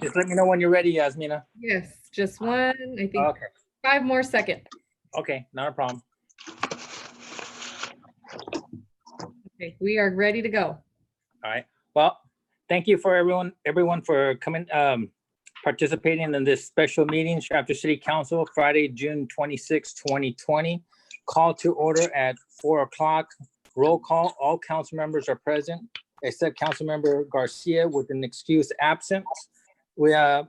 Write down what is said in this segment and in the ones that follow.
Just let me know when you're ready, Yasmina. Yes, just one, I think Okay. 5 more seconds. Okay, not a problem. Okay, we are ready to go. All right. Well, thank you for everyone for coming, participating in this special meeting, Shafter City Council, Friday, June 26, 2020. Call to order at 4 o'clock. Roll call. All council members are present, except Councilmember Garcia with an excused absence. Can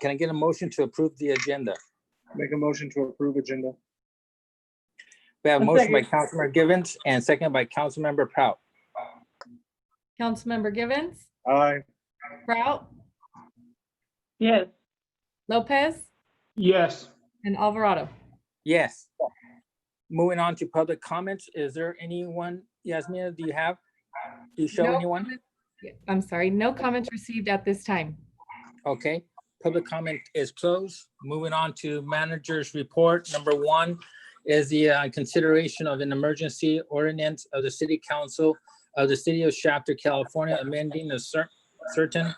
I get a motion to approve the agenda? Make a motion to approve agenda. We have a motion by Councilmember Givens and second by Councilmember Prout. Councilmember Givens, Aye. Prout, Yes. Lopez, Yes. and Alvarado. Yes. Moving on to public comments. Is there anyone, Yasmina, do you show No anyone? comments- I'm sorry, no comments received at this time. Okay, public comment is closed. Moving on to manager's report. Number 1 is the consideration of an emergency ordinance of the City Council of the City of Shafter, California, amending a certain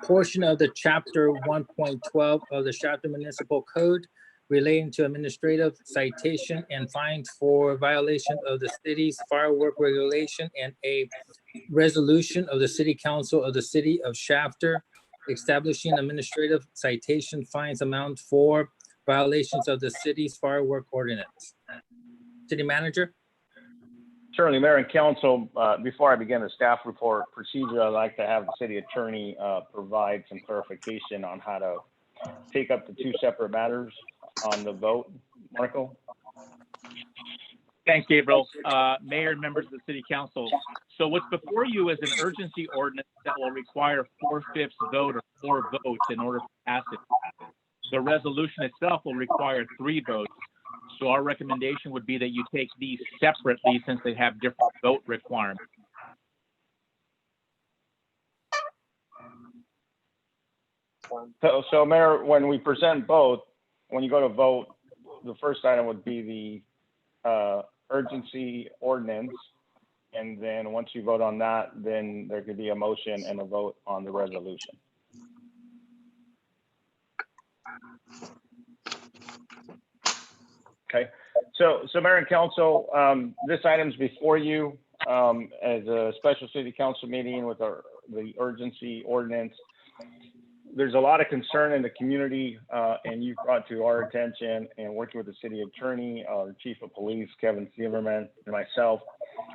portion of the chapter 1.12 of the Shafter Municipal Code relating to administrative citation and fines for violation of the city's firework regulation, and a resolution of the City Council of the City of Shafter establishing administrative citation fines amount for violations of the city's firework ordinance. City Manager? Certainly, Mayor and Council, before I begin the staff report procedure, I'd like to have the city attorney provide some clarification on how to take up the 2 separate matters on the vote. Marco? Thanks, Gabriel. Mayor and members of the City Council. So what's before you is an urgency ordinance that will require 4/5 vote or 4 votes in order to pass it. The resolution itself will require 3 votes. So our recommendation would be that you take these separately since they have different vote requirements. So Mayor, when we present both, when you go to vote, the first item would be the urgency ordinance. And then once you vote on that, then there could be a motion and a vote on the resolution. Okay, so Mayor and Council, this item's before you as a special city council meeting with the urgency ordinance. There's a lot of concern in the community, and you've brought to our attention, and working with the city attorney, our chief of police, Kevin Zimmerman, and myself,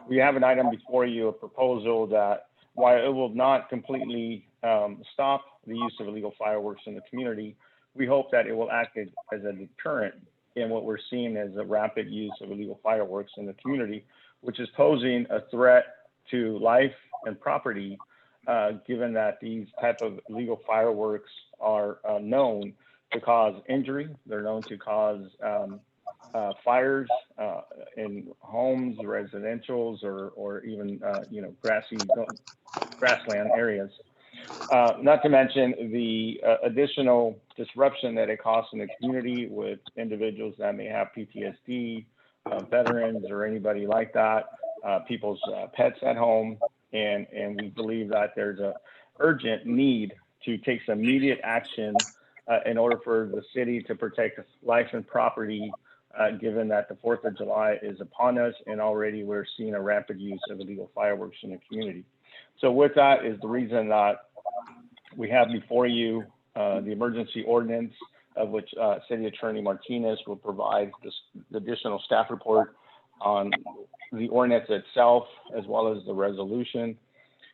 we have an item before you, a proposal that while it will not completely stop the use of illegal fireworks in the community, we hope that it will act as a deterrent in what we're seeing as a rapid use of illegal fireworks in the community, which is posing a threat to life and property, given that these type of illegal fireworks are known to cause injury. They're known to cause fires in homes, residentials, or even grassland areas. Not to mention the additional disruption that it causes in the community with individuals that may have PTSD, veterans, or anybody like that, people's pets at home. And we believe that there's an urgent need to take some immediate action in order for the city to protect life and property, given that the 4th of July is upon us, and already we're seeing a rapid use of illegal fireworks in the community. So with that is the reason that we have before you the emergency ordinance, of which City Attorney Martinez will provide the additional staff report on the ordinance itself, as well as the resolution.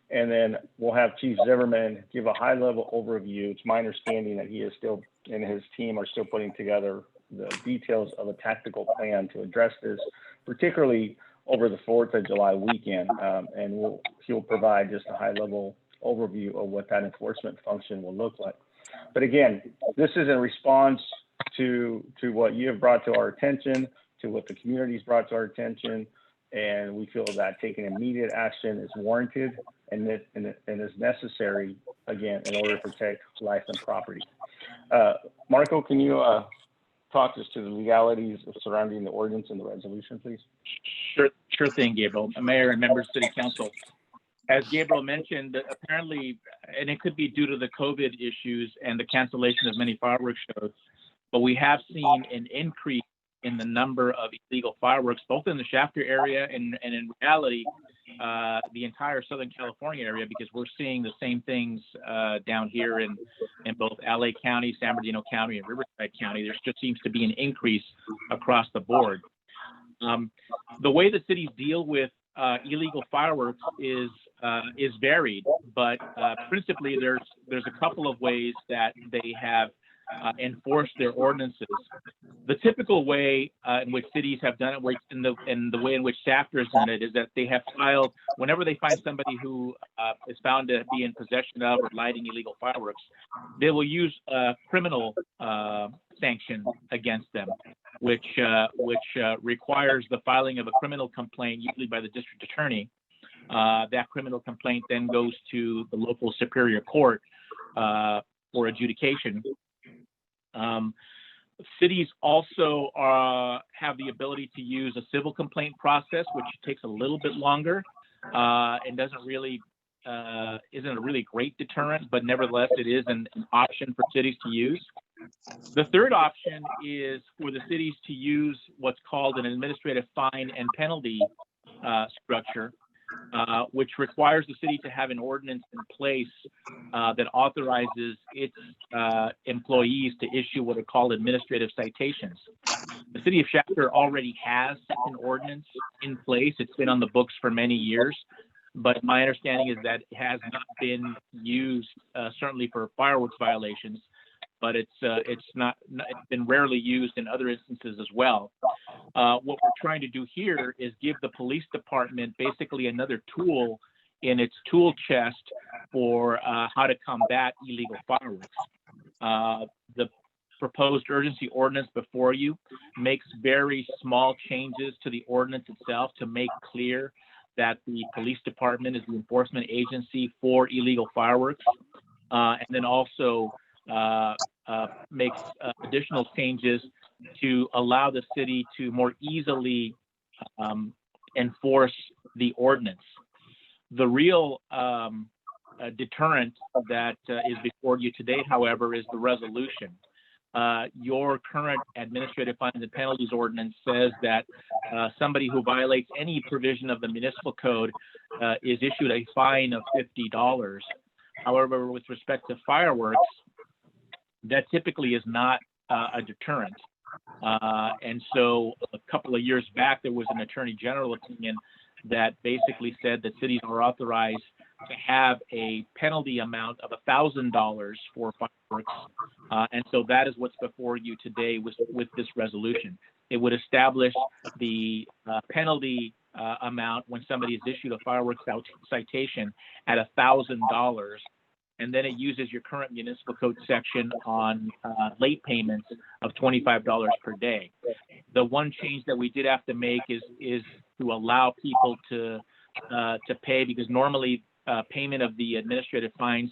And then we'll have Chief Zimmerman give a high-level overview. It's my understanding that he is still, and his team are still putting together the details of a tactical plan to address this, particularly over the 4th of July weekend. And he'll provide just a high-level overview of what that enforcement function will look like. But again, this is in response to what you have brought to our attention, to what the community's brought to our attention, and we feel that taking immediate action is warranted and is necessary, again, in order to protect life and property. Marco, can you talk us to the legalities surrounding the ordinance and the resolution, please? Sure thing, Gabriel. Mayor and members of City Council. As Gabriel mentioned, apparently, and it could be due to the COVID issues and the cancellation of many fireworks shows, but we have seen an increase in the number of illegal fireworks, both in the Shafter area and in reality, the entire Southern California area, because we're seeing the same things down here in both LA County, San Bernardino County, and Riverside County. There just seems to be an increase across the board. The way the cities deal with illegal fireworks is varied, but principally there's a couple of ways that they have enforced their ordinances. The typical way in which cities have done it, and the way in which Shafter has done it, is that they have filed, whenever they find somebody who is found to be in possession of or lighting illegal fireworks, they will use a criminal sanction against them, which requires the filing of a criminal complaint, usually by the district attorney. That criminal complaint then goes to the local superior court for adjudication. Cities also have the ability to use a civil complaint process, which takes a little bit longer and isn't a really great deterrent, but nevertheless, it is an option for cities to use. The third option is for the cities to use what's called an administrative fine and penalty structure, which requires the city to have an ordinance in place that authorizes its employees to issue what are called administrative citations. The city of Shafter already has such an ordinance in place. It's been on the books for many years, but my understanding is that it has not been used, certainly for fireworks violations, but it's been rarely used in other instances as well. What we're trying to do here is give the police department basically another tool in its tool chest for how to combat illegal fireworks. The proposed urgency ordinance before you makes very small changes to the ordinance itself to make clear that the police department is the enforcement agency for illegal fireworks, and then also makes additional changes to allow the city to more easily enforce the ordinance. The real deterrent that is before you today, however, is the resolution. Your current administrative fines and penalties ordinance says that somebody who violates any provision of the municipal code is issued a fine of $50. However, with respect to fireworks, that typically is not a deterrent. And so a couple of years back, there was an attorney general opinion that basically said that cities are authorized to have a penalty amount of $1,000 for fireworks. And so that is what's before you today with this resolution. It would establish the penalty amount when somebody is issued a fireworks citation at $1,000. And then it uses your current municipal code section on late payments of $25 per day. The one change that we did have to make is to allow people to pay, because normally payment of the administrative fines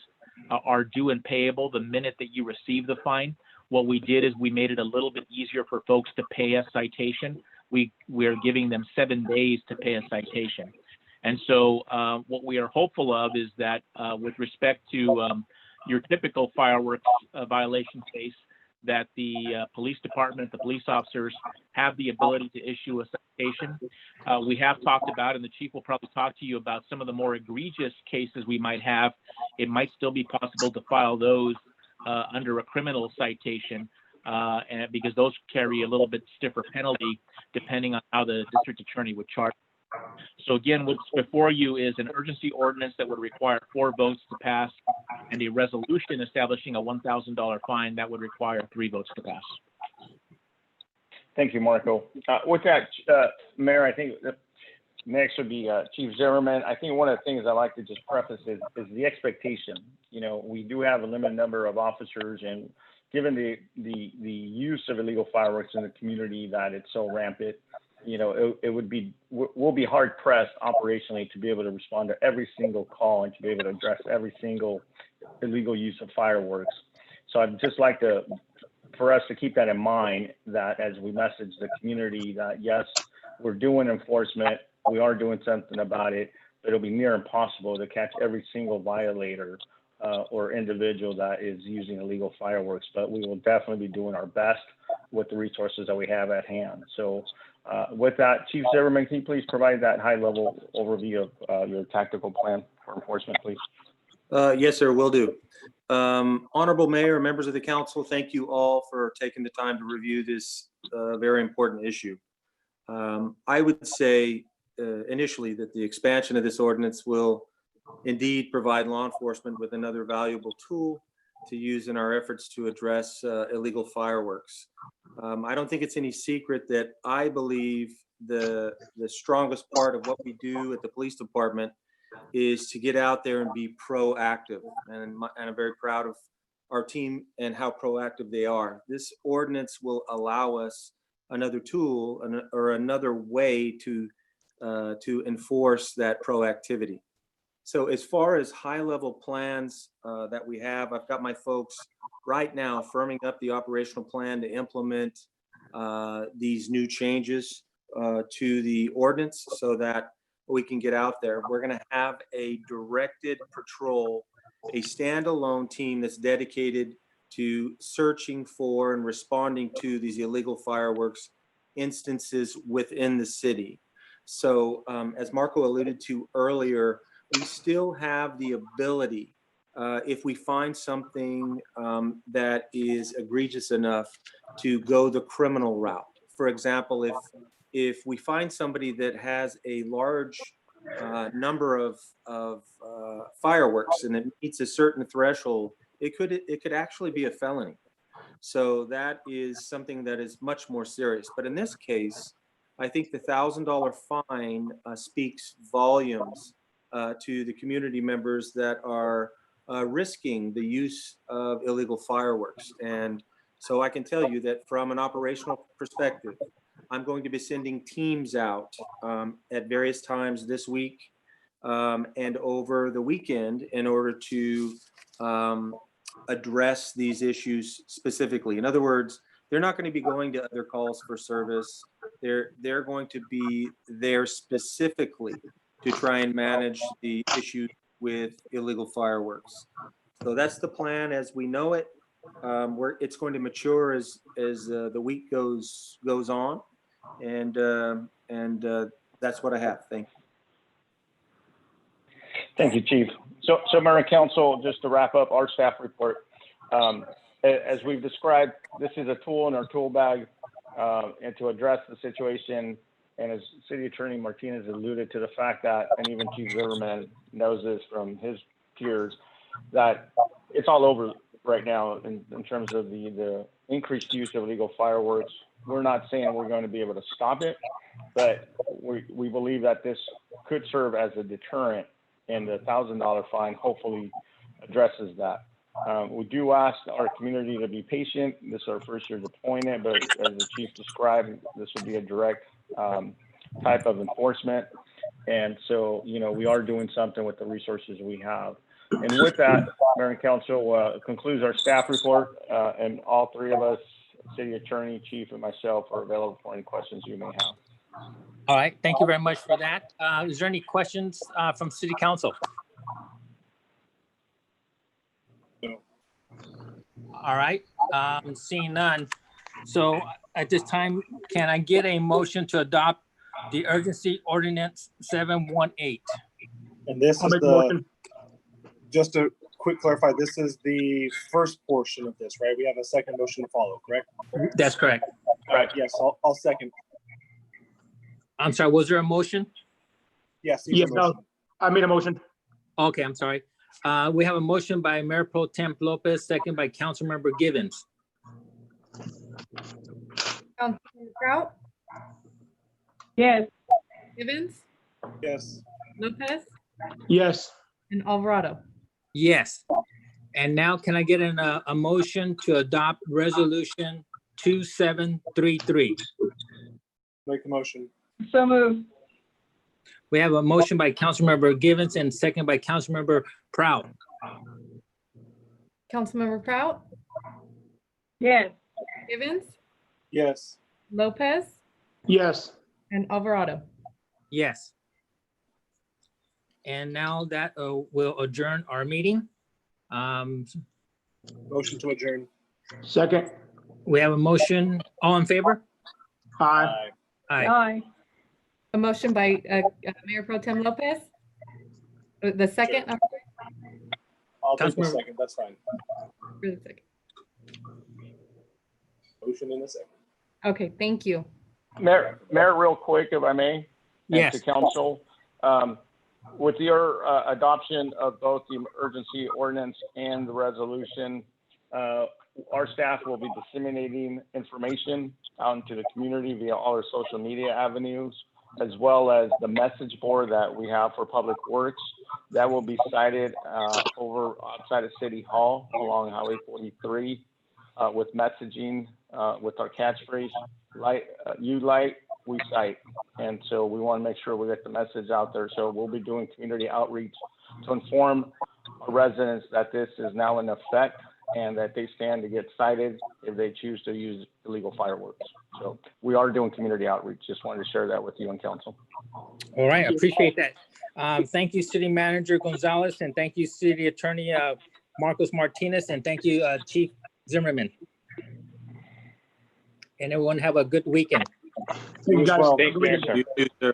are due and payable the minute that you receive the fine. What we did is we made it a little bit easier for folks to pay a citation. We're giving them 7 days to pay a citation. And so what we are hopeful of is that with respect to your typical fireworks violation case, that the police department, the police officers have the ability to issue a citation. We have talked about, and the chief will probably talk to you about some of the more egregious cases we might have. It might still be possible to file those under a criminal citation, and because those carry a little bit stiffer penalty depending on how the district attorney would charge. So again, what's before you is an urgency ordinance that would require 4 votes to pass, and a resolution establishing a $1,000 fine that would require 3 votes to pass. Thank you, Marco. With that, Mayor, I think next would be Chief Zimmerman. I think one of the things I like to just preface is the expectation. You know, we do have a limited number of officers, and given the use of illegal fireworks in the community, that it's so rampant, you know, we'll be hard pressed operationally to be able to respond to every single call and to be able to address every single illegal use of fireworks. So I'd just like for us to keep that in mind, that as we message the community that yes, we're doing enforcement. We are doing something about it, but it'll be near impossible to catch every single violator or individual that is using illegal fireworks. But we will definitely be doing our best with the resources that we have at hand. So with that, Chief Zimmerman, can you please provide that high-level overview of your tactical plan for enforcement, please? Yes, sir, will do. Honorable Mayor, members of the council, thank you all for taking the time to review this very important issue. I would say initially that the expansion of this ordinance will indeed provide law enforcement with another valuable tool to use in our efforts to address illegal fireworks. I don't think it's any secret that I believe the strongest part of what we do at the police department is to get out there and be proactive. And I'm very proud of our team and how proactive they are. This ordinance will allow us another tool or another way to enforce that proactivity. So as far as high-level plans that we have, I've got my folks right now firming up the operational plan to implement these new changes to the ordinance so that we can get out there. We're going to have a directed patrol, a standalone team that's dedicated to searching for and responding to these illegal fireworks instances within the city. So as Marco alluded to earlier, we still have the ability, if we find something that is egregious enough, to go the criminal route. For example, if we find somebody that has a large number of fireworks and it meets a certain threshold, it could actually be a felony. So that is something that is much more serious. But in this case, I think the $1,000 fine speaks volumes to the community members that are risking the use of illegal fireworks. And so I can tell you that from an operational perspective, I'm going to be sending teams out at various times this week and over the weekend in order to address these issues specifically. In other words, they're not going to be going to other calls for service. They're going to be there specifically to try and manage the issue with illegal fireworks. So that's the plan as we know it. It's going to mature as the week goes on, and that's what I have. Thank you. Thank you, Chief. So Mayor and Council, just to wrap up our staff report, as we've described, this is a tool in our tool bag and to address the situation. And as City Attorney Martinez alluded to the fact that, and even Chief Zimmerman knows this from his peers, that it's all over right now in terms of the increased use of illegal fireworks. We're not saying we're going to be able to stop it, but we believe that this could serve as a deterrent, and the $1,000 fine hopefully addresses that. We do ask our community to be patient. This is our first year deploying it, but as the Chief described, this would be a direct type of enforcement. And so, we are doing something with the resources we have. And with that, Mayor and Council, concludes our staff report, and all three of us, City Attorney, Chief, and myself, are available for any questions you may have. All right, thank you very much for that. Is there any questions from City Council? No. All right, seeing none. So at this time, can I get a motion to adopt the urgency ordinance 718? And this is just to quick clarify, this is the first portion of this, right? We have a second motion to follow, correct? That's correct. All right, yes, I'll second. I'm sorry, was there a motion? Yes. Yes, I made a motion. Okay, I'm sorry. We have a motion by Mayor Pro Temp Lopez, second by Councilmember Givens. Councilmember Kraut, Yes. Givens, Yes. Lopez, Yes. and Alvarado. Yes. And now can I get a motion to adopt resolution 2733? Make the motion. So moved. We have a motion by Councilmember Givens and second by Councilmember Proud. Councilmember Kraut, Yes. Givens, Yes. Lopez, Yes. and Alvarado. Yes. And now that will adjourn our meeting. Motion to adjourn. Second. We have a motion. All in favor? Aye. Aye. Aye. A motion by Mayor Pro Tem Lopez. The second. I'll take the Councilmember- second, that's fine. For the second. Motion in a second. Okay, thank you. Mayor, real quick, if I may, and Yes. to council, with your adoption of both the emergency ordinance and the resolution, our staff will be disseminating information out into the community via all our social media avenues, as well as the message board that we have for Public Works. That will be sited over outside of City Hall along Highway 43 with messaging with our catchphrase, you light, we cite. And so we want to make sure we get the message out there. So we'll be doing community outreach to inform our residents that this is now in effect and that they stand to get cited if they choose to use illegal fireworks. So we are doing community outreach. Just wanted to share that with you and council. All right, I appreciate that. Thank you, City Manager Gonzalez, and thank you, City Attorney Marcos Martinez, and thank you, Chief Zimmerman. And everyone have a good weekend. You guys. well. Thanks, Mayor, sir. You too, sir.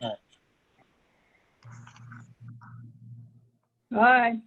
Aye.